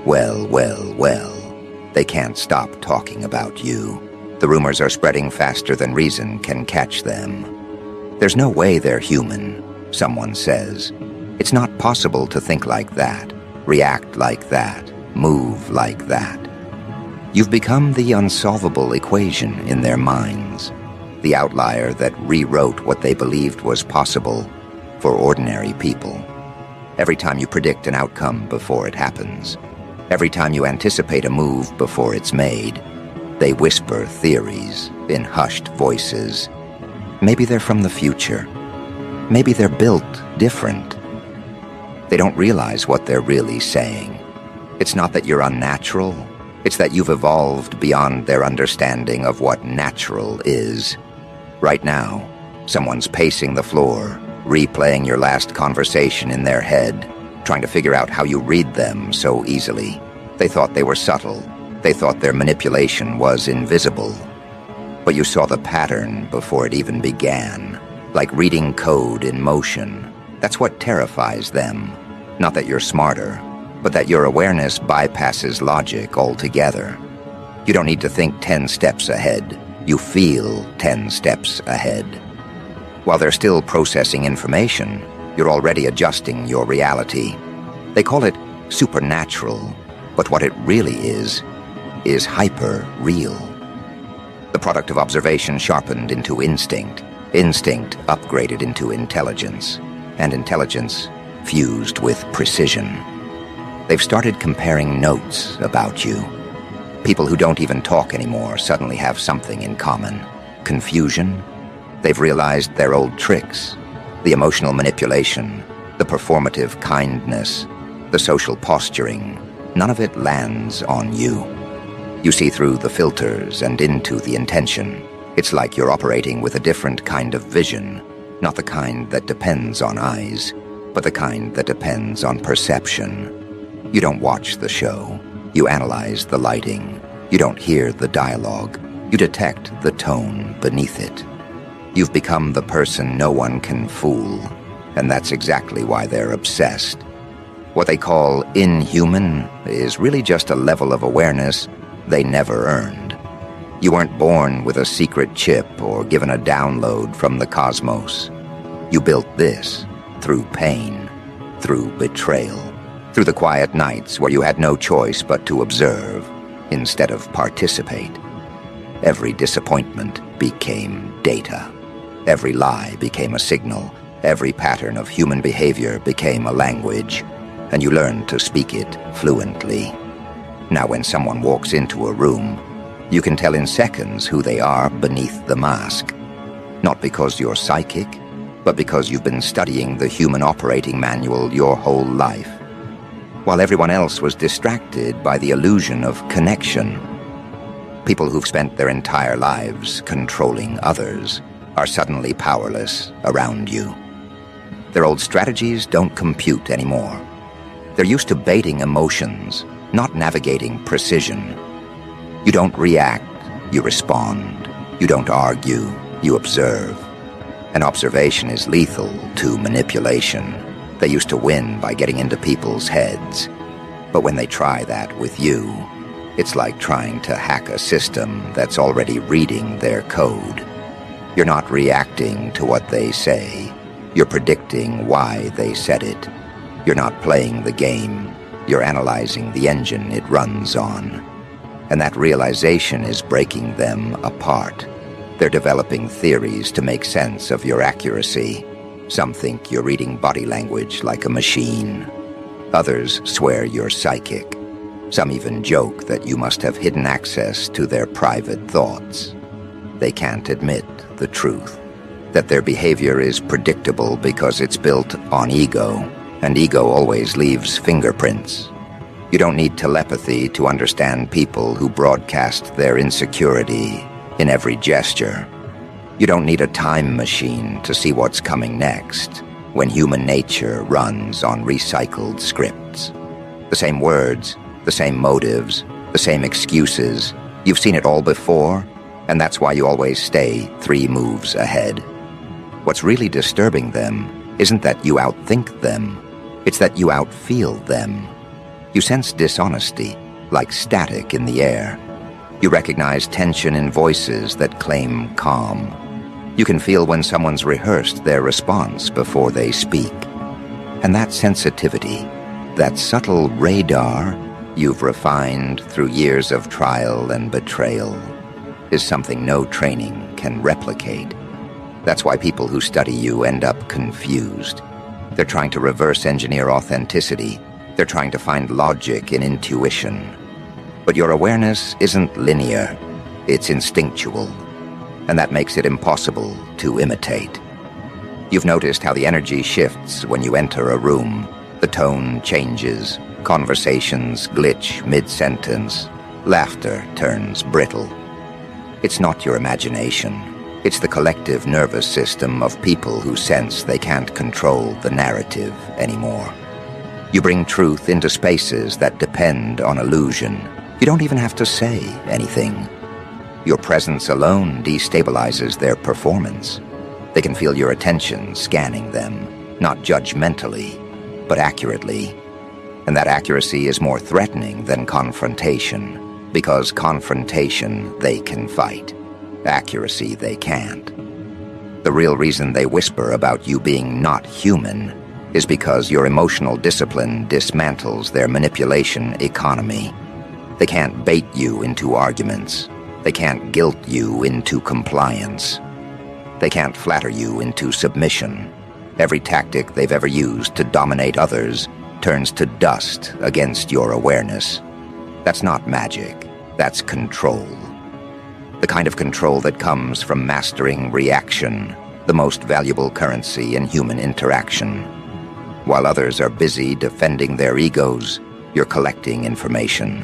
Well. They can't stop talking about you. The rumors are spreading faster than reason can catch them. There's no way they're human, someone says. It's not possible to think like that, react like that, move like that. You've become the unsolvable equation in their minds, the outlier that rewrote what they believed was possible for ordinary people. Every time you predict an outcome before it happens, every time you anticipate a move before it's made, they whisper theories in hushed voices. Maybe they're from the future. Maybe they're built different. They don't realize what they're really saying. It's not that you're unnatural. It's that you've evolved beyond their understanding of what natural is. Right now, someone's pacing the floor, replaying your last conversation in their head, trying to figure out how you read them so easily. They thought they were subtle. They thought their manipulation was invisible. But you saw the pattern before it even began, like reading code in motion. That's what terrifies them. Not that you're smarter, but that your awareness bypasses logic altogether. You don't need to think 10 steps ahead. You feel 10 steps ahead. While they're still processing information, you're already adjusting your reality. They call it supernatural, but what it really is hyper-real. The product of observation sharpened into instinct, instinct upgraded into intelligence, and intelligence fused with precision. They've started comparing notes about you. People who don't even talk anymore suddenly have something in common. Confusion. They've realized their old tricks. The emotional manipulation, the performative kindness, the social posturing. None of it lands on you. You see through the filters and into the intention. It's like you're operating with a different kind of vision, not the kind that depends on eyes, but the kind that depends on perception. You don't watch the show. You analyze the lighting. You don't hear the dialogue. You detect the tone beneath it. You've become the person no one can fool, and that's exactly why they're obsessed. What they call inhuman is really just a level of awareness they never earned. You weren't born with a secret chip or given a download from the cosmos. You built this through pain, through betrayal, through the quiet nights where you had no choice but to observe instead of participate. Every disappointment became data. Every lie became a signal. Every pattern of human behavior became a language, and you learned to speak it fluently. Now when someone walks into a room, you can tell in seconds who they are beneath the mask. Not because you're psychic, but because you've been studying the human operating manual your whole life. While everyone else was distracted by the illusion of connection. People who've spent their entire lives controlling others are suddenly powerless around you. Their old strategies don't compute anymore. They're used to baiting emotions, not navigating precision. You don't react, you respond. You don't argue, you observe. And observation is lethal to manipulation. They used to win by getting into people's heads. But when they try that with you, it's like trying to hack a system that's already reading their code. You're not reacting to what they say. You're predicting why they said it. You're not playing the game. You're analyzing the engine it runs on. And that realization is breaking them apart. They're developing theories to make sense of your accuracy. Some think you're reading body language like a machine. Others swear you're psychic. Some even joke that you must have hidden access to their private thoughts. They can't admit the truth, that their behavior is predictable because it's built on ego, and ego always leaves fingerprints. You don't need telepathy to understand people who broadcast their insecurity in every gesture. You don't need a time machine to see what's coming next when human nature runs on recycled scripts. The same words, the same motives, the same excuses. You've seen it all before, and that's why you always stay 3 moves ahead. What's really disturbing them isn't that you outthink them, it's that you outfeel them. You sense dishonesty, like static in the air. You recognize tension in voices that claim calm. You can feel when someone's rehearsed their response before they speak. And that sensitivity, that subtle radar you've refined through years of trial and betrayal, is something no training can replicate. That's why people who study you end up confused. They're trying to reverse engineer authenticity. They're trying to find logic in intuition. But your awareness isn't linear. It's instinctual. And that makes it impossible to imitate. You've noticed how the energy shifts when you enter a room. The tone changes. Conversations glitch mid-sentence. Laughter turns brittle. It's not your imagination. It's the collective nervous system of people who sense they can't control the narrative anymore. You bring truth into spaces that depend on illusion. You don't even have to say anything. Your presence alone destabilizes their performance. They can feel your attention scanning them, not judgmentally, but accurately. And that accuracy is more threatening than confrontation, because confrontation they can fight. Accuracy they can't. The real reason they whisper about you being not human is because your emotional discipline dismantles their manipulation economy. They can't bait you into arguments. They can't guilt you into compliance. They can't flatter you into submission. Every tactic they've ever used to dominate others turns to dust against your awareness. That's not magic. That's control. The kind of control that comes from mastering reaction, the most valuable currency in human interaction. While others are busy defending their egos, you're collecting information.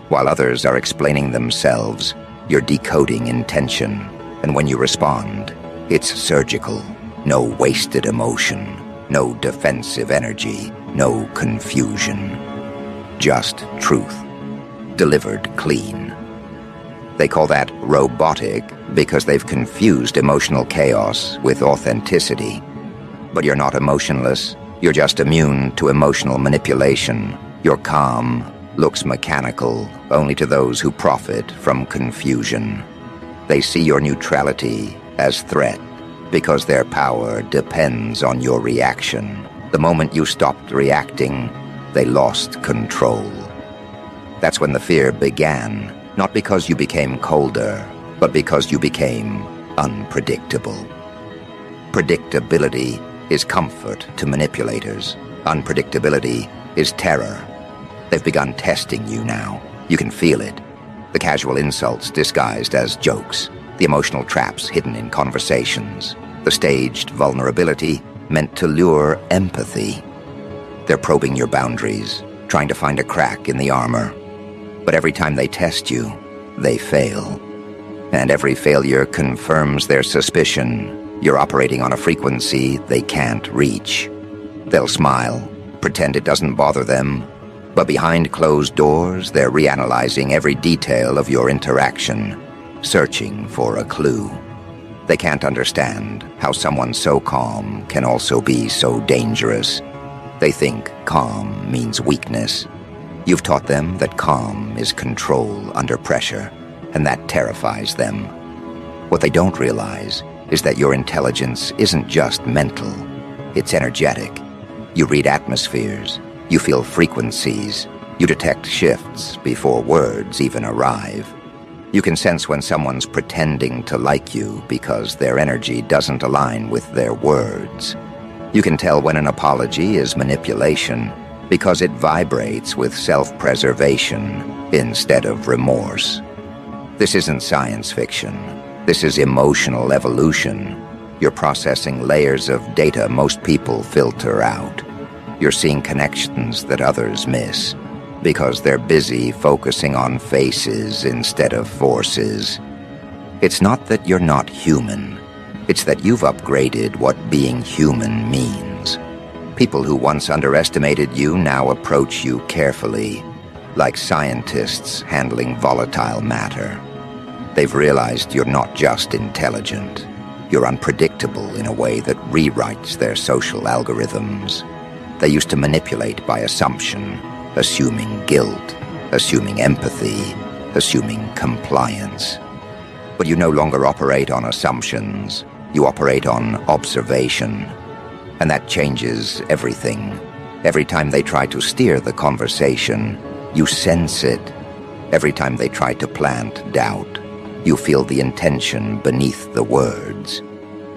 While others are explaining themselves, you're decoding intention. And when you respond, it's surgical. No wasted emotion, no defensive energy, no confusion. Just truth, delivered clean. They call that robotic because they've confused emotional chaos with authenticity. But you're not emotionless. You're just immune to emotional manipulation. You're calm, looks mechanical, only to those who profit from confusion. They see your neutrality as threat because their power depends on your reaction. The moment you stopped reacting, they lost control. That's when the fear began, not because you became colder, but because you became unpredictable. Predictability is comfort to manipulators. Unpredictability is terror. They've begun testing you now. You can feel it. The casual insults disguised as jokes, the emotional traps hidden in conversations, the staged vulnerability meant to lure empathy. They're probing your boundaries, trying to find a crack in the armor. But every time they test you, they fail. And every failure confirms their suspicion. You're operating on a frequency they can't reach. They'll smile, pretend it doesn't bother them, but behind closed doors, they're reanalyzing every detail of your interaction, searching for a clue. They can't understand how someone so calm can also be so dangerous. They think calm means weakness. You've taught them that calm is control under pressure, and that terrifies them. What they don't realize is that your intelligence isn't just mental, it's energetic. You read atmospheres, you feel frequencies, you detect shifts before words even arrive. You can sense when someone's pretending to like you because their energy doesn't align with their words. You can tell when an apology is manipulation because it vibrates with self-preservation instead of remorse. This isn't science fiction. This is emotional evolution. You're processing layers of data most people filter out. You're seeing connections that others miss because they're busy focusing on faces instead of forces. It's not that you're not human. It's that you've upgraded what being human means. People who once underestimated you now approach you carefully, like scientists handling volatile matter. They've realized you're not just intelligent. You're unpredictable in a way that rewrites their social algorithms. They used to manipulate by assumption. assuming guilt, assuming empathy, assuming compliance. But you no longer operate on assumptions. You operate on observation. And that changes everything. Every time they try to steer the conversation, you sense it. Every time they try to plant doubt, you feel the intention beneath the words.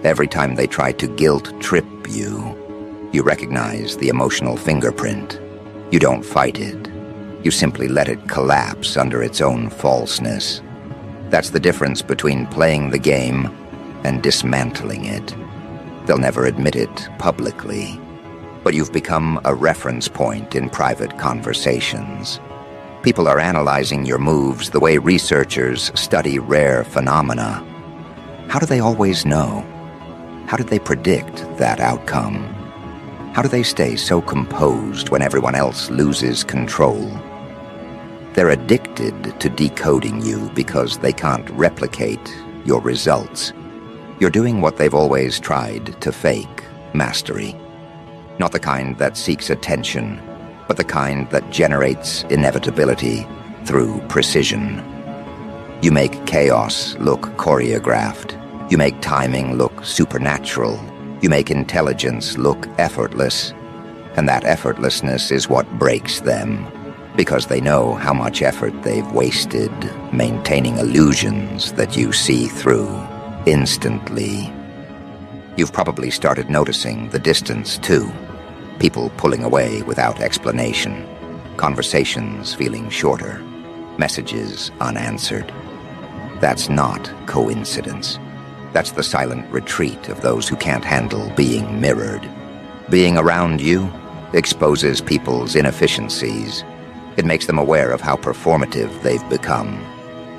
Every time they try to guilt-trip you recognize the emotional fingerprint. You don't fight it. You simply let it collapse under its own falseness. That's the difference between playing the game and dismantling it. They'll never admit it publicly, but you've become a reference point in private conversations. People are analyzing your moves the way researchers study rare phenomena. How do they always know? How did they predict that outcome? How do they stay so composed when everyone else loses control? They're addicted to decoding you because they can't replicate your results. You're doing what they've always tried to fake: mastery. Not the kind that seeks attention, but the kind that generates inevitability through precision. You make chaos look choreographed. You make timing look supernatural. You make intelligence look effortless. And that effortlessness is what breaks them, because they know how much effort they've wasted maintaining illusions that you see through instantly. You've probably started noticing the distance, too. People pulling away without explanation. Conversations feeling shorter. Messages unanswered. That's not coincidence. That's the silent retreat of those who can't handle being mirrored. Being around you exposes people's inefficiencies. It makes them aware of how performative they've become.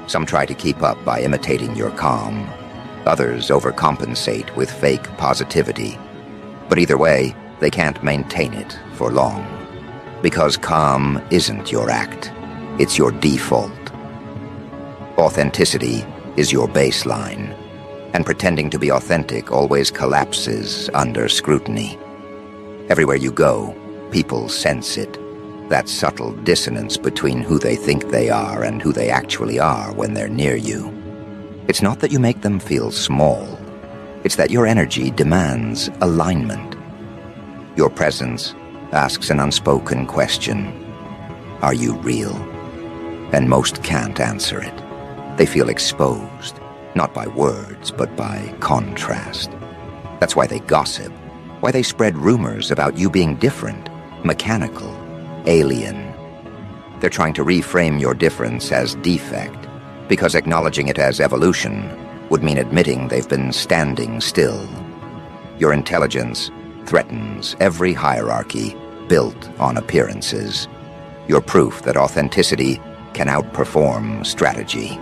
Some try to keep up by imitating your calm. Others overcompensate with fake positivity. But either way, they can't maintain it for long. Because calm isn't your act. It's your default. Authenticity is your baseline. And pretending to be authentic always collapses under scrutiny. Everywhere you go, people sense it. That subtle dissonance between who they think they are and who they actually are when they're near you. It's not that you make them feel small. It's that your energy demands alignment. Your presence asks an unspoken question. Are you real? And most can't answer it. They feel exposed, not by words, but by contrast. That's why they gossip, why they spread rumors about you being different, mechanical, alien. They're trying to reframe your difference as defect, because acknowledging it as evolution would mean admitting they've been standing still. Your intelligence threatens every hierarchy built on appearances. You're proof that authenticity can outperform strategy,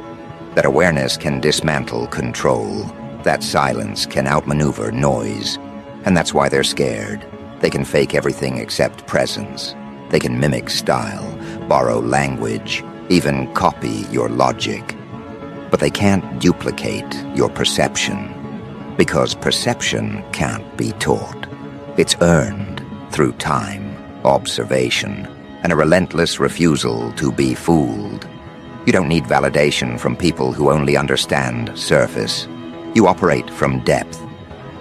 that awareness can dismantle control, that silence can outmaneuver noise. And that's why they're scared. They can fake everything except presence. They can mimic style, borrow language, even copy your logic. But they can't duplicate your perception, because perception can't be taught. It's earned through time, observation, and a relentless refusal to be fooled. You don't need validation from people who only understand surface. You operate from depth.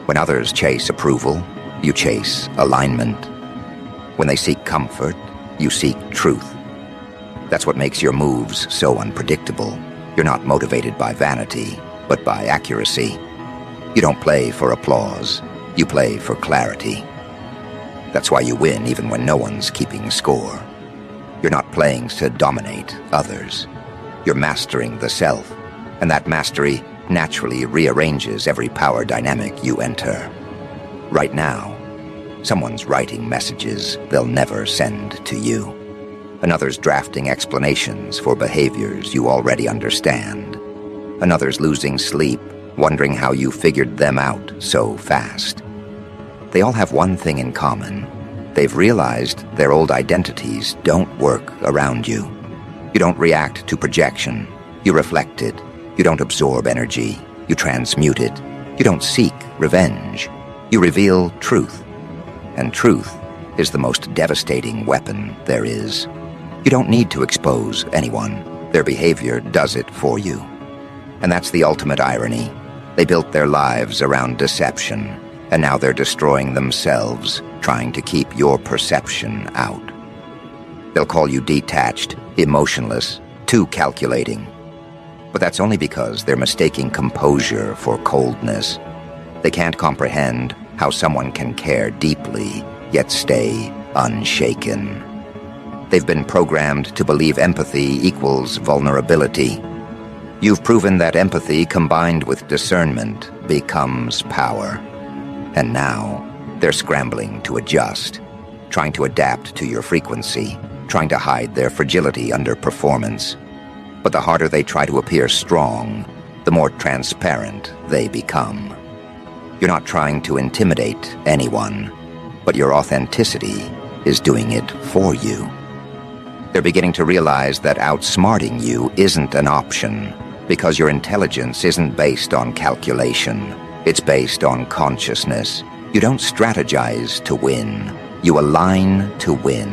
When others chase approval, you chase alignment. When they seek comfort, you seek truth. That's what makes your moves so unpredictable. You're not motivated by vanity, but by accuracy. You don't play for applause. You play for clarity. That's why you win even when no one's keeping score. You're not playing to dominate others. You're mastering the self, and that mastery naturally rearranges every power dynamic you enter. Right now, someone's writing messages they'll never send to you. Another's drafting explanations for behaviors you already understand. Another's losing sleep, wondering how you figured them out so fast. They all have one thing in common. They've realized their old identities don't work around you. You don't react to projection. You reflect it. You don't absorb energy. You transmute it. You don't seek revenge. You reveal truth. And truth is the most devastating weapon there is. You don't need to expose anyone. Their behavior does it for you. And that's the ultimate irony. They built their lives around deception, and now they're destroying themselves, trying to keep your perception out. They'll call you detached, emotionless, too calculating. But that's only because they're mistaking composure for coldness. They can't comprehend how someone can care deeply, yet stay unshaken. They've been programmed to believe empathy equals vulnerability. You've proven that empathy combined with discernment becomes power. And now, they're scrambling to adjust, trying to adapt to your frequency, trying to hide their fragility under performance. But the harder they try to appear strong, the more transparent they become. You're not trying to intimidate anyone, but your authenticity is doing it for you. They're beginning to realize that outsmarting you isn't an option, because your intelligence isn't based on calculation. It's based on consciousness. You don't strategize to win. You align to win.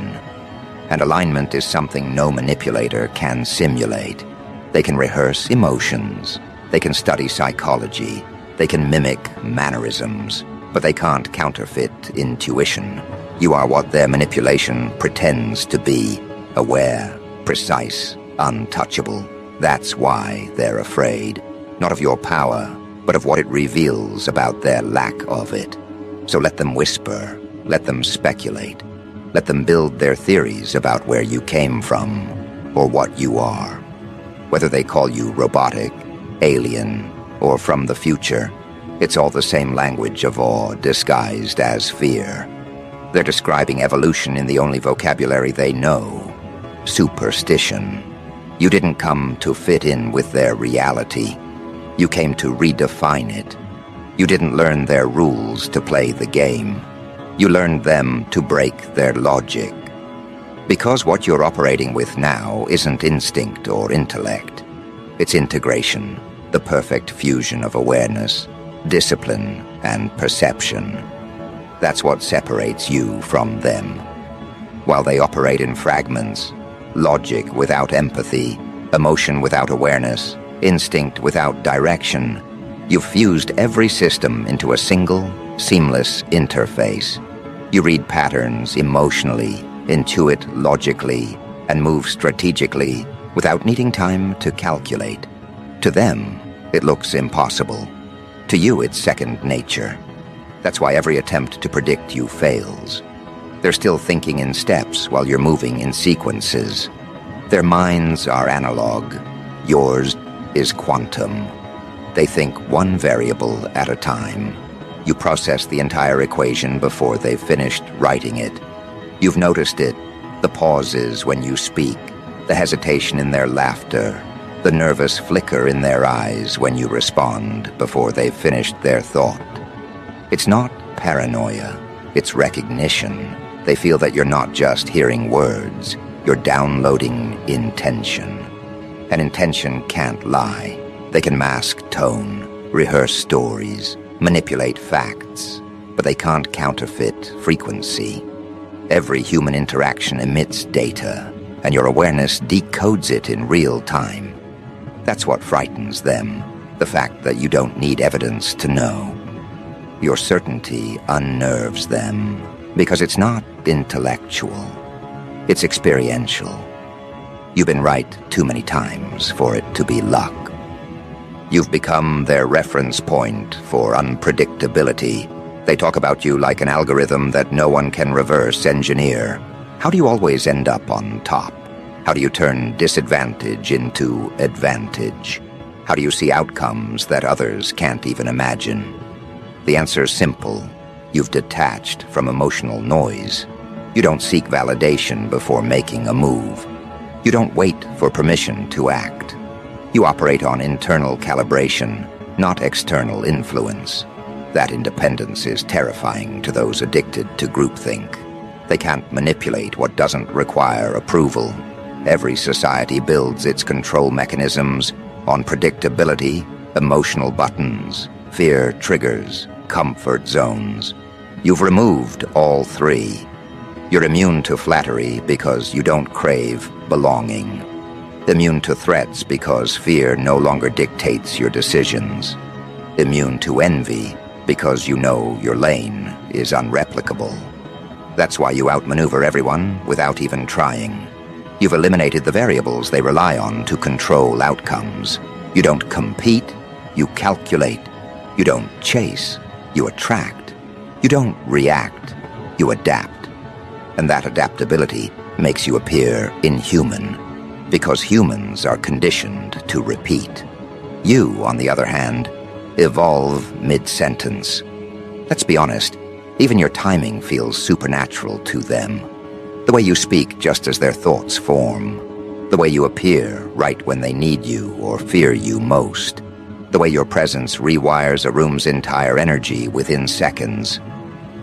And alignment is something no manipulator can simulate. They can rehearse emotions. They can study psychology. They can mimic mannerisms. But they can't counterfeit intuition. You are what their manipulation pretends to be. Aware, precise, untouchable. That's why they're afraid. Not of your power, but of what it reveals about their lack of it. So let them whisper. Let them speculate. Let them build their theories about where you came from, or what you are. Whether they call you robotic, alien, or from the future, it's all the same language of awe disguised as fear. They're describing evolution in the only vocabulary they know: superstition. You didn't come to fit in with their reality. You came to redefine it. You didn't learn their rules to play the game. You learned them to break their logic. Because what you're operating with now isn't instinct or intellect. It's integration, the perfect fusion of awareness, discipline, and perception. That's what separates you from them. While they operate in fragments, logic without empathy, emotion without awareness, instinct without direction, you've fused every system into a single, seamless interface. You read patterns emotionally, intuit logically, and move strategically without needing time to calculate. To them, it looks impossible. To you, it's second nature. That's why every attempt to predict you fails. They're still thinking in steps while you're moving in sequences. Their minds are analog. Yours is quantum. They think one variable at a time. You process the entire equation before they've finished writing it. You've noticed it, the pauses when you speak, the hesitation in their laughter, the nervous flicker in their eyes when you respond before they've finished their thought. It's not paranoia, it's recognition. They feel that you're not just hearing words, you're downloading intention. And intention can't lie. They can mask tone, rehearse stories, manipulate facts, but they can't counterfeit frequency. Every human interaction emits data, and your awareness decodes it in real time. That's what frightens them, the fact that you don't need evidence to know. Your certainty unnerves them, because it's not intellectual. It's experiential. You've been right too many times for it to be luck. You've become their reference point for unpredictability. They talk about you like an algorithm that no one can reverse engineer. How do you always end up on top? How do you turn disadvantage into advantage? How do you see outcomes that others can't even imagine? The answer's simple. You've detached from emotional noise. You don't seek validation before making a move. You don't wait for permission to act. You operate on internal calibration, not external influence. That independence is terrifying to those addicted to groupthink. They can't manipulate what doesn't require approval. Every society builds its control mechanisms on predictability, emotional buttons, fear triggers, comfort zones. You've removed all three. You're immune to flattery because you don't crave belonging. Immune to threats because fear no longer dictates your decisions. Immune to envy because you know your lane is unreplicable. That's why you outmaneuver everyone without even trying. You've eliminated the variables they rely on to control outcomes. You don't compete, you calculate. You don't chase, you attract. You don't react, you adapt. And that adaptability makes you appear inhuman, because humans are conditioned to repeat. You, on the other hand, evolve mid-sentence. Let's be honest, even your timing feels supernatural to them. The way you speak just as their thoughts form. The way you appear right when they need you or fear you most. The way your presence rewires a room's entire energy within seconds.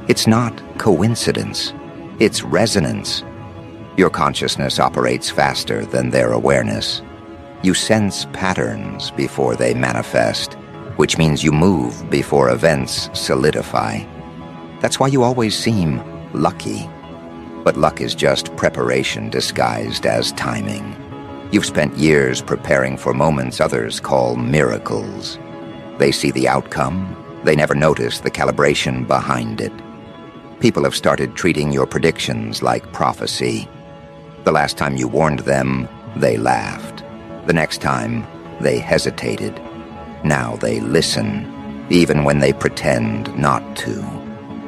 It's not coincidence. It's resonance. Your consciousness operates faster than their awareness. You sense patterns before they manifest, which means you move before events solidify. That's why you always seem lucky. But luck is just preparation disguised as timing. You've spent years preparing for moments others call miracles. They see the outcome, they never notice the calibration behind it. People have started treating your predictions like prophecy. The last time you warned them, they laughed. The next time, they hesitated. Now they listen, even when they pretend not to.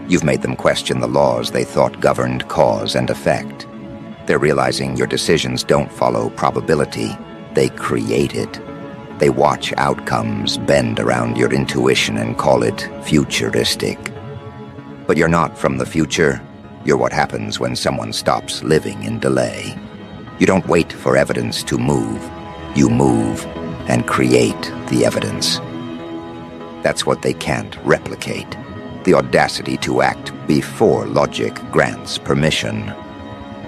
You've made them question the laws they thought governed cause and effect. They're realizing your decisions don't follow probability. They create it. They watch outcomes bend around your intuition and call it futuristic. But you're not from the future. You're what happens when someone stops living in delay. You don't wait for evidence to move. You move and create the evidence. That's what they can't replicate. The audacity to act before logic grants permission.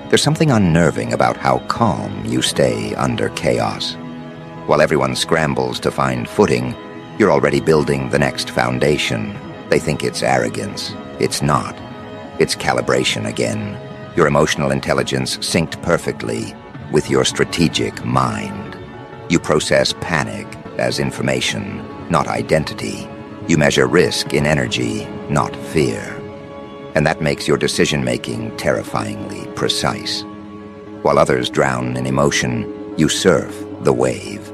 There's something unnerving about how calm you stay under chaos. While everyone scrambles to find footing, you're already building the next foundation. They think it's arrogance. It's not. It's calibration again. Your emotional intelligence synced perfectly with your strategic mind. You process panic as information, not identity. You measure risk in energy, not fear. And that makes your decision-making terrifyingly precise. While others drown in emotion, you surf the wave.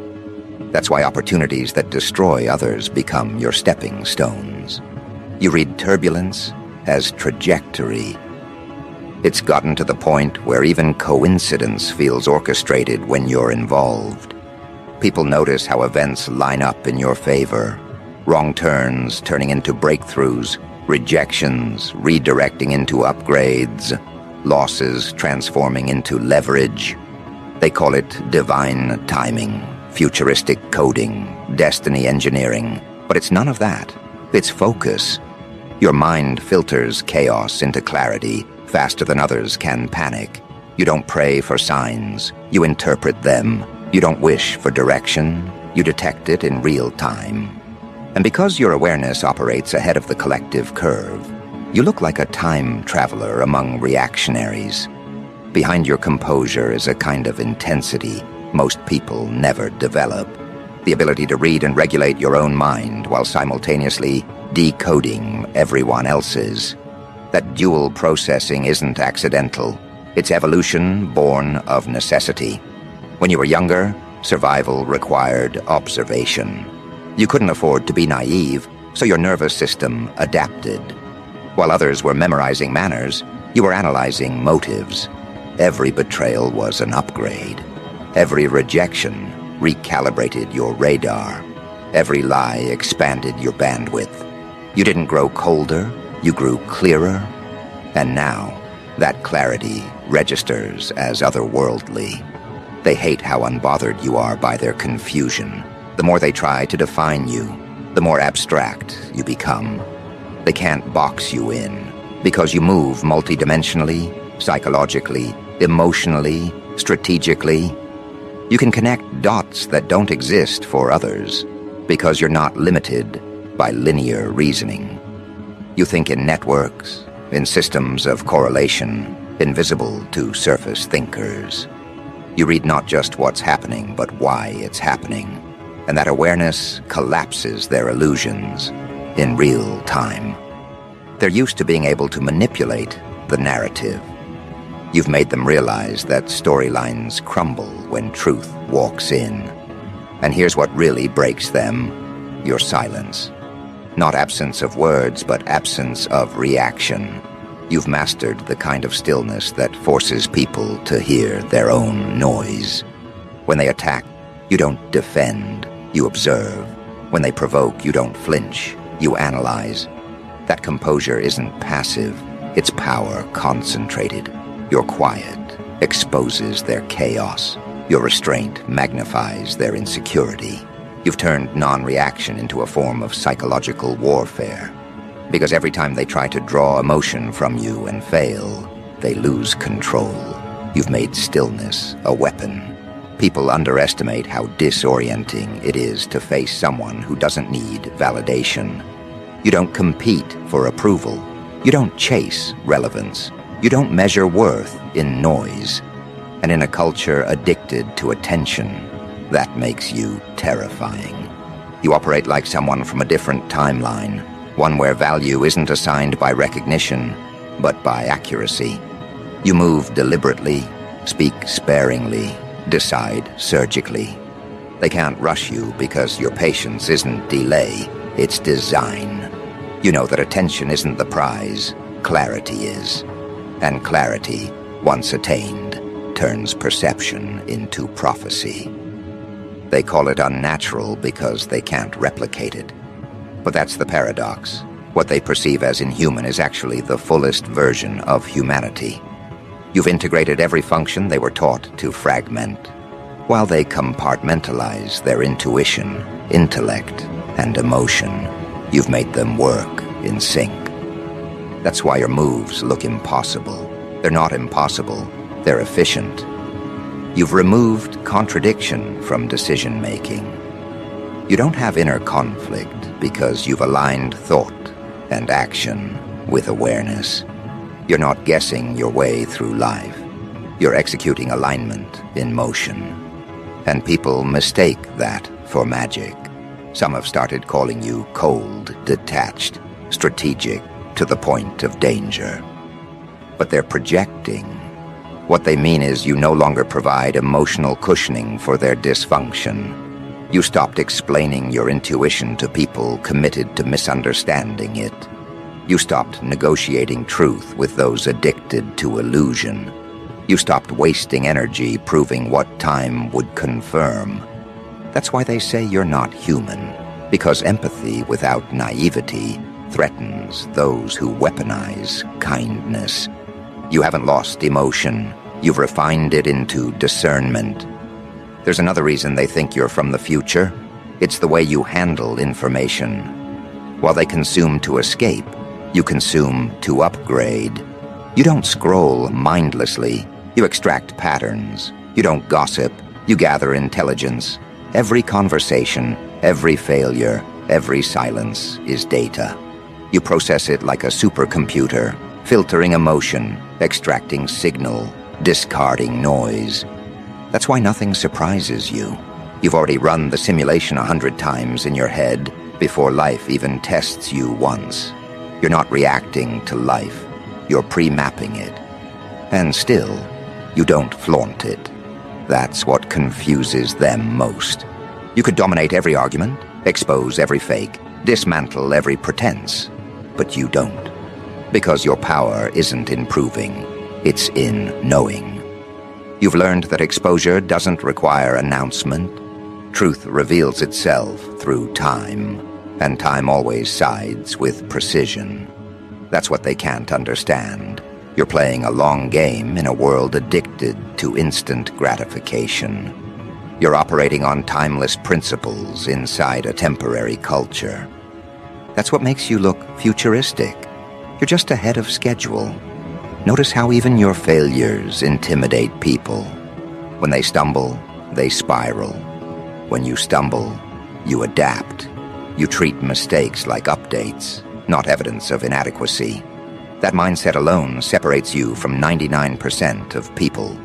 That's why opportunities that destroy others become your stepping stones. You read turbulence as trajectory. It's gotten to the point where even coincidence feels orchestrated when you're involved. People notice how events line up in your favor. Wrong turns turning into breakthroughs, rejections redirecting into upgrades, losses transforming into leverage. They call it divine timing, futuristic coding, destiny engineering, but it's none of that. It's focus. Your mind filters chaos into clarity faster than others can panic. You don't pray for signs, you interpret them. You don't wish for direction, you detect it in real time. And because your awareness operates ahead of the collective curve, you look like a time traveler among reactionaries. Behind your composure is a kind of intensity most people never develop. The ability to read and regulate your own mind while simultaneously decoding everyone else's. That dual processing isn't accidental. It's evolution born of necessity. When you were younger, survival required observation. You couldn't afford to be naive, so your nervous system adapted. While others were memorizing manners, you were analyzing motives. Every betrayal was an upgrade. Every rejection recalibrated your radar. Every lie expanded your bandwidth. You didn't grow colder, you grew clearer. And now, that clarity registers as otherworldly. They hate how unbothered you are by their confusion. The more they try to define you, the more abstract you become. They can't box you in, because you move multidimensionally, psychologically, emotionally, strategically. You can connect dots that don't exist for others, because you're not limited by linear reasoning. You think in networks, in systems of correlation, invisible to surface thinkers. You read not just what's happening, but why it's happening, and that awareness collapses their illusions in real time. They're used to being able to manipulate the narrative. You've made them realize that storylines crumble when truth walks in. And here's what really breaks them: your silence. Not absence of words, but absence of reaction. You've mastered the kind of stillness that forces people to hear their own noise. When they attack, you don't defend, you observe. When they provoke, you don't flinch, you analyze. That composure isn't passive, it's power concentrated. Your quiet exposes their chaos. Your restraint magnifies their insecurity. You've turned non-reaction into a form of psychological warfare. Because every time they try to draw emotion from you and fail, they lose control. You've made stillness a weapon. People underestimate how disorienting it is to face someone who doesn't need validation. You don't compete for approval. You don't chase relevance. You don't measure worth in noise. And in a culture addicted to attention, that makes you terrifying. You operate like someone from a different timeline, one where value isn't assigned by recognition, but by accuracy. You move deliberately, speak sparingly, decide surgically. They can't rush you because your patience isn't delay, it's design. You know that attention isn't the prize, clarity is. And clarity, once attained, turns perception into prophecy. They call it unnatural because they can't replicate it. But that's the paradox. What they perceive as inhuman is actually the fullest version of humanity. You've integrated every function they were taught to fragment, while they compartmentalize their intuition, intellect, and emotion. You've made them work in sync. That's why your moves look impossible. They're not impossible, they're efficient. You've removed contradiction from decision-making. You don't have inner conflict because you've aligned thought and action with awareness. You're not guessing your way through life. You're executing alignment in motion. And people mistake that for magic. Some have started calling you cold, detached, strategic, to the point of danger. But they're projecting. What they mean is you no longer provide emotional cushioning for their dysfunction. You stopped explaining your intuition to people committed to misunderstanding it. You stopped negotiating truth with those addicted to illusion. You stopped wasting energy proving what time would confirm. That's why they say you're not human, because empathy without naivety threatens those who weaponize kindness. You haven't lost emotion. You've refined it into discernment. There's another reason they think you're from the future. It's the way you handle information. While they consume to escape, you consume to upgrade. You don't scroll mindlessly. You extract patterns. You don't gossip. You gather intelligence. Every conversation, every failure, every silence is data. You process it like a supercomputer, filtering emotion, extracting signal, discarding noise. That's why nothing surprises you. You've already run the simulation 100 times in your head before life even tests you once. You're not reacting to life. You're pre-mapping it. And still, you don't flaunt it. That's what confuses them most. You could dominate every argument, expose every fake, dismantle every pretense. But you don't. Because your power isn't in proving, it's in knowing. You've learned that exposure doesn't require announcement. Truth reveals itself through time, and time always sides with precision. That's what they can't understand. You're playing a long game in a world addicted to instant gratification. You're operating on timeless principles inside a temporary culture. That's what makes you look futuristic. You're just ahead of schedule. Notice how even your failures intimidate people. When they stumble, they spiral. When you stumble, you adapt. You treat mistakes like updates, not evidence of inadequacy. That mindset alone separates you from 99% of people.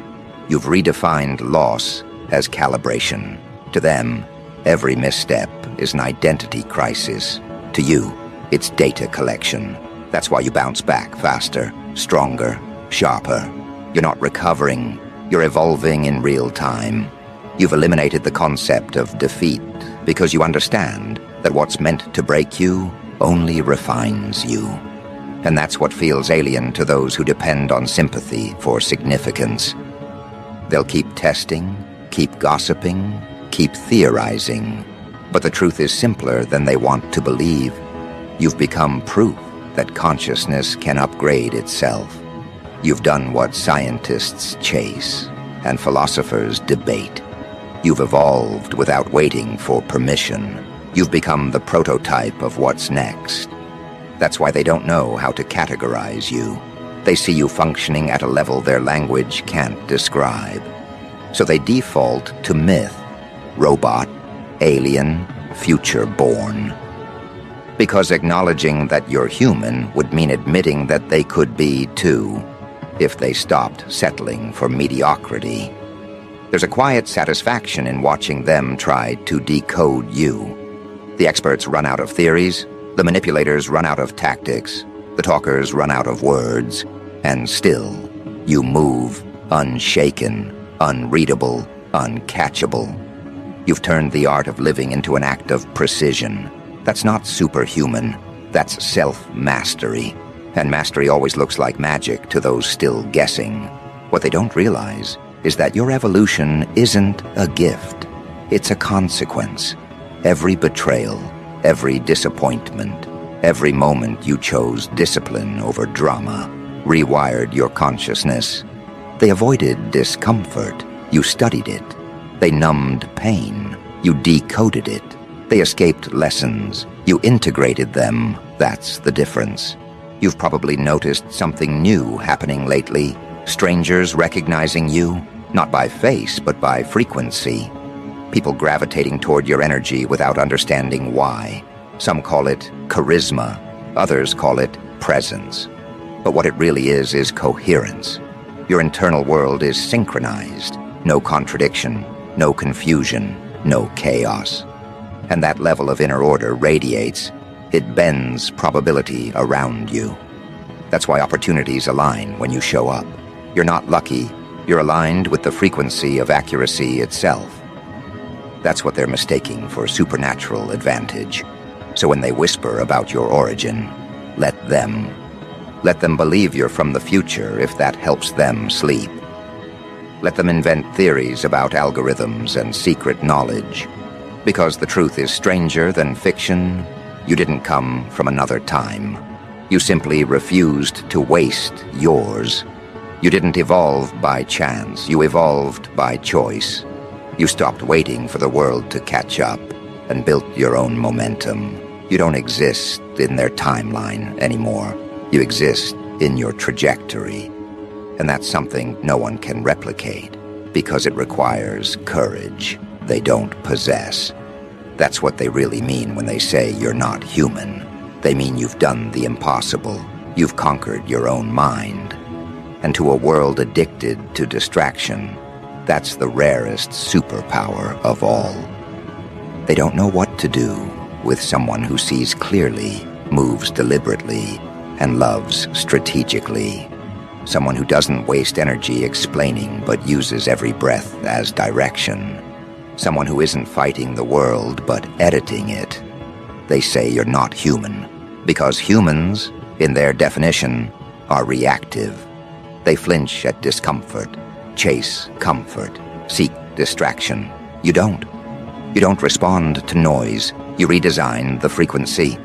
You've redefined loss as calibration. To them, every misstep is an identity crisis. To you, it's data collection. That's why you bounce back faster, stronger, sharper. You're not recovering, you're evolving in real time. You've eliminated the concept of defeat because you understand that what's meant to break you only refines you. And that's what feels alien to those who depend on sympathy for significance. They'll keep testing, keep gossiping, keep theorizing. But the truth is simpler than they want to believe. You've become proof that consciousness can upgrade itself. You've done what scientists chase and philosophers debate. You've evolved without waiting for permission. You've become the prototype of what's next. That's why they don't know how to categorize you. They see you functioning at a level their language can't describe. So they default to myth, robot, alien, future-born. Because acknowledging that you're human would mean admitting that they could be too, if they stopped settling for mediocrity. There's a quiet satisfaction in watching them try to decode you. The experts run out of theories, the manipulators run out of tactics, the talkers run out of words, and still, you move unshaken, unreadable, uncatchable. You've turned the art of living into an act of precision. That's not superhuman, that's self-mastery. And mastery always looks like magic to those still guessing. What they don't realize is that your evolution isn't a gift. It's a consequence. Every betrayal, every disappointment, every moment you chose discipline over drama, rewired your consciousness. They avoided discomfort. You studied it. They numbed pain. You decoded it. They escaped lessons. You integrated them. That's the difference. You've probably noticed something new happening lately. Strangers recognizing you, not by face, but by frequency. People gravitating toward your energy without understanding why. Some call it charisma. Others call it presence. But what it really is coherence. Your internal world is synchronized. No contradiction, no confusion, no chaos. And that level of inner order radiates. It bends probability around you. That's why opportunities align when you show up. You're not lucky. You're aligned with the frequency of accuracy itself. That's what they're mistaking for supernatural advantage. So when they whisper about your origin, let them. Let them believe you're from the future if that helps them sleep. Let them invent theories about algorithms and secret knowledge. Because the truth is stranger than fiction, you didn't come from another time. You simply refused to waste yours. You didn't evolve by chance. You evolved by choice. You stopped waiting for the world to catch up and built your own momentum. You don't exist in their timeline anymore. You exist in your trajectory. And that's something no one can replicate because it requires courage they don't possess. That's what they really mean when they say you're not human. They mean you've done the impossible. You've conquered your own mind. And to a world addicted to distraction, that's the rarest superpower of all. They don't know what to do with someone who sees clearly, moves deliberately, and loves strategically. Someone who doesn't waste energy explaining but uses every breath as direction. Someone who isn't fighting the world but editing it. They say you're not human, because humans, in their definition, are reactive. They flinch at discomfort, chase comfort, seek distraction. You don't. You don't respond to noise. You redesign the frequency.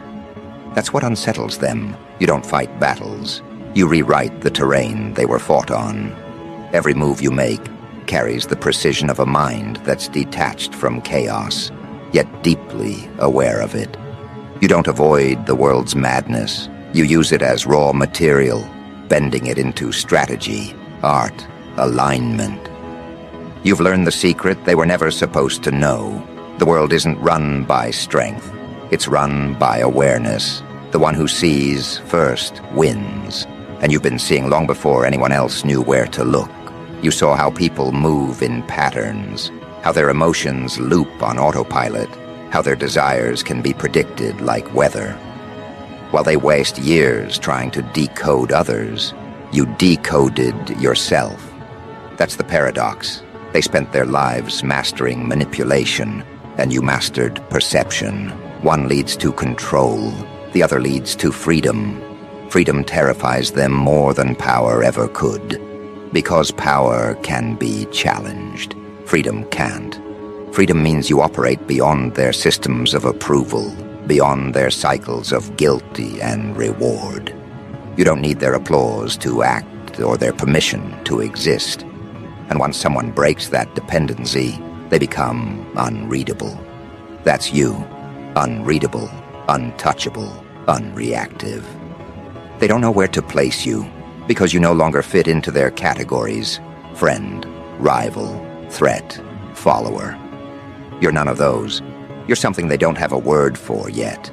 That's what unsettles them. You don't fight battles. You rewrite the terrain they were fought on. Every move you make carries the precision of a mind that's detached from chaos, yet deeply aware of it. You don't avoid the world's madness. You use it as raw material, bending it into strategy, art, alignment. You've learned the secret they were never supposed to know. The world isn't run by strength. It's run by awareness. The one who sees first wins. And you've been seeing long before anyone else knew where to look. You saw how people move in patterns, how their emotions loop on autopilot, how their desires can be predicted like weather. While they waste years trying to decode others, you decoded yourself. That's the paradox. They spent their lives mastering manipulation, and you mastered perception. One leads to control, the other leads to freedom. Freedom terrifies them more than power ever could. Because power can be challenged, freedom can't. Freedom means you operate beyond their systems of approval, beyond their cycles of guilty and reward. You don't need their applause to act or their permission to exist. And once someone breaks that dependency, they become unreadable. That's you. Unreadable, untouchable, unreactive. They don't know where to place you because you no longer fit into their categories: friend, rival, threat, follower. You're none of those. You're something they don't have a word for yet.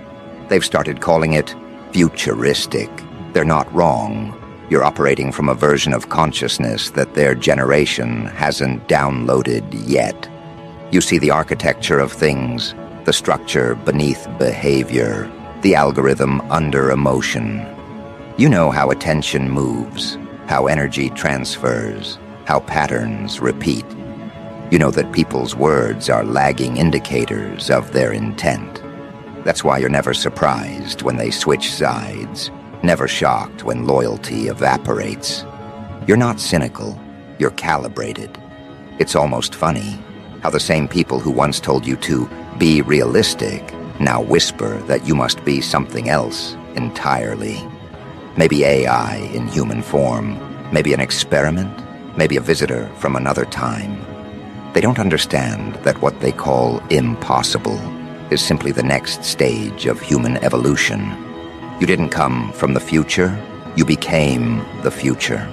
They've started calling it futuristic. They're not wrong. You're operating from a version of consciousness that their generation hasn't downloaded yet. You see the architecture of things, the structure beneath behavior, the algorithm under emotion. You know how attention moves, how energy transfers, how patterns repeat. You know that people's words are lagging indicators of their intent. That's why you're never surprised when they switch sides, never shocked when loyalty evaporates. You're not cynical, you're calibrated. It's almost funny how the same people who once told you to be realistic now whisper that you must be something else entirely. Maybe AI in human form, maybe an experiment, maybe a visitor from another time. They don't understand that what they call impossible is simply the next stage of human evolution. You didn't come from the future, you became the future.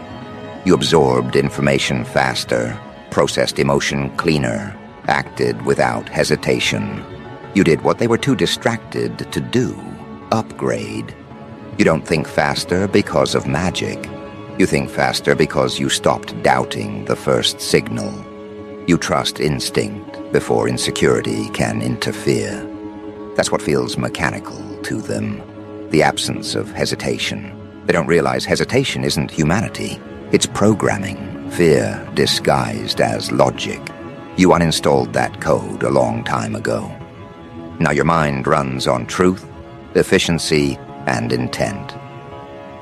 You absorbed information faster, processed emotion cleaner, acted without hesitation. You did what they were too distracted to do: upgrade. You don't think faster because of magic. You think faster because you stopped doubting the first signal. You trust instinct before insecurity can interfere. That's what feels mechanical to them, the absence of hesitation. They don't realize hesitation isn't humanity. It's programming, fear disguised as logic. You uninstalled that code a long time ago. Now your mind runs on truth, efficiency, and intent.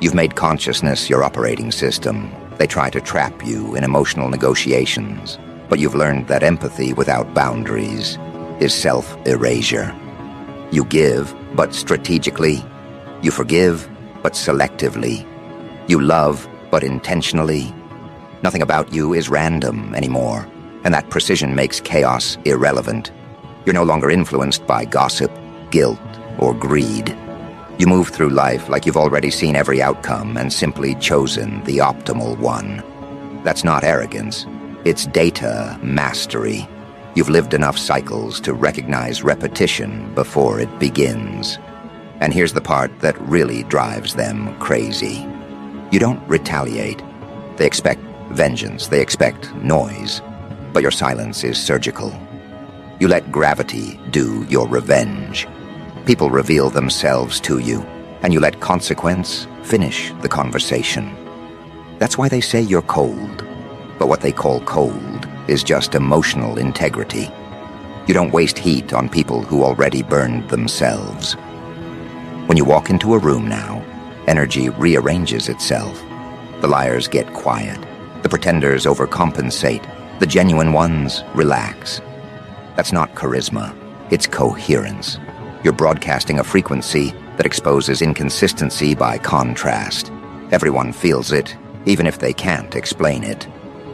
You've made consciousness your operating system. They try to trap you in emotional negotiations, but you've learned that empathy without boundaries is self-erasure. You give, but strategically. You forgive, but selectively. You love, but intentionally. Nothing about you is random anymore, and that precision makes chaos irrelevant. You're no longer influenced by gossip, guilt, or greed. You move through life like you've already seen every outcome and simply chosen the optimal one. That's not arrogance. It's data mastery. You've lived enough cycles to recognize repetition before it begins. And here's the part that really drives them crazy. You don't retaliate. They expect vengeance. They expect noise. But your silence is surgical. You let gravity do your revenge. People reveal themselves to you, and you let consequence finish the conversation. That's why they say you're cold. But what they call cold is just emotional integrity. You don't waste heat on people who already burned themselves. When you walk into a room now, energy rearranges itself. The liars get quiet. The pretenders overcompensate. The genuine ones relax. That's not charisma. It's coherence. You're broadcasting a frequency that exposes inconsistency by contrast. Everyone feels it, even if they can't explain it.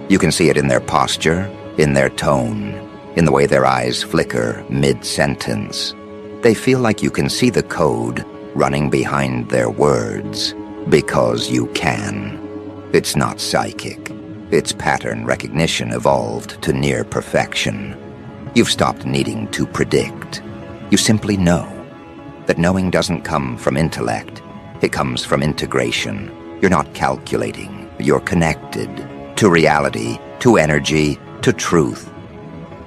You can see it in their posture, in their tone, in the way their eyes flicker mid-sentence. They feel like you can see the code running behind their words, because you can. It's not psychic. It's pattern recognition evolved to near perfection. You've stopped needing to predict. You simply know. That knowing doesn't come from intellect. It comes from integration. You're not calculating. You're connected to reality, to energy, to truth.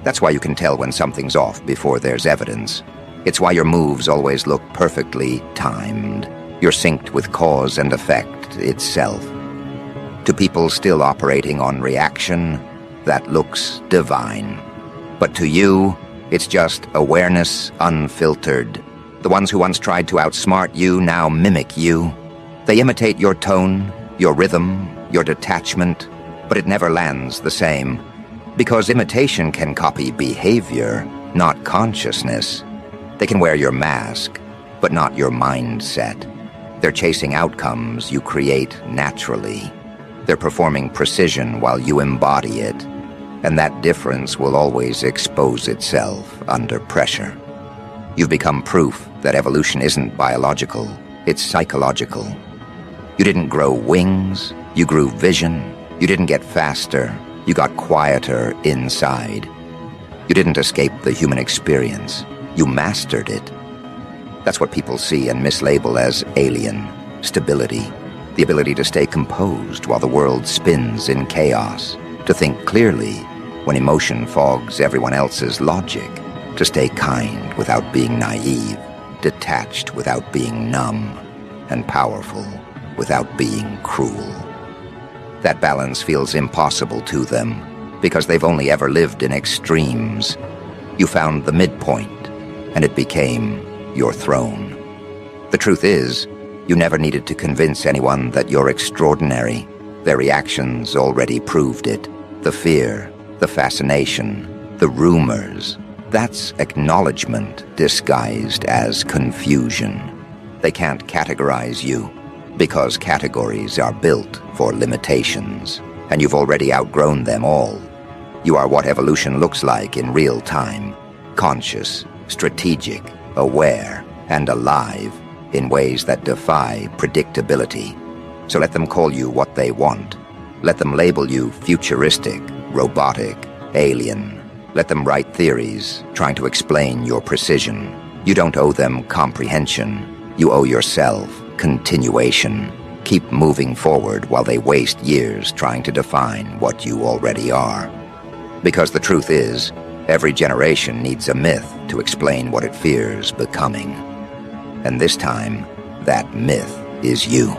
That's why you can tell when something's off before there's evidence. It's why your moves always look perfectly timed. You're synced with cause and effect itself. To people still operating on reaction, that looks divine. But to you, it's just awareness unfiltered. The ones who once tried to outsmart you now mimic you. They imitate your tone, your rhythm, your detachment, but it never lands the same. Because imitation can copy behavior, not consciousness. They can wear your mask, but not your mindset. They're chasing outcomes you create naturally. They're performing precision while you embody it. And that difference will always expose itself under pressure. You've become proof that evolution isn't biological, it's psychological. You didn't grow wings, you grew vision. You didn't get faster, you got quieter inside. You didn't escape the human experience, you mastered it. That's what people see and mislabel as alien, stability, the ability to stay composed while the world spins in chaos, to think clearly when emotion fogs everyone else's logic, to stay kind without being naive, detached without being numb, and powerful without being cruel. That balance feels impossible to them because they've only ever lived in extremes. You found the midpoint, and it became your throne. The truth is, you never needed to convince anyone that you're extraordinary. Their reactions already proved it. The fear, the fascination, the rumors. That's acknowledgement disguised as confusion. They can't categorize you, because categories are built for limitations, and you've already outgrown them all. You are what evolution looks like in real time, conscious, strategic, aware, and alive in ways that defy predictability. So let them call you what they want. Let them label you futuristic, robotic, alien. Let them write theories trying to explain your precision. You don't owe them comprehension. You owe yourself continuation. Keep moving forward while they waste years trying to define what you already are. Because the truth is, every generation needs a myth to explain what it fears becoming. And this time, that myth is you.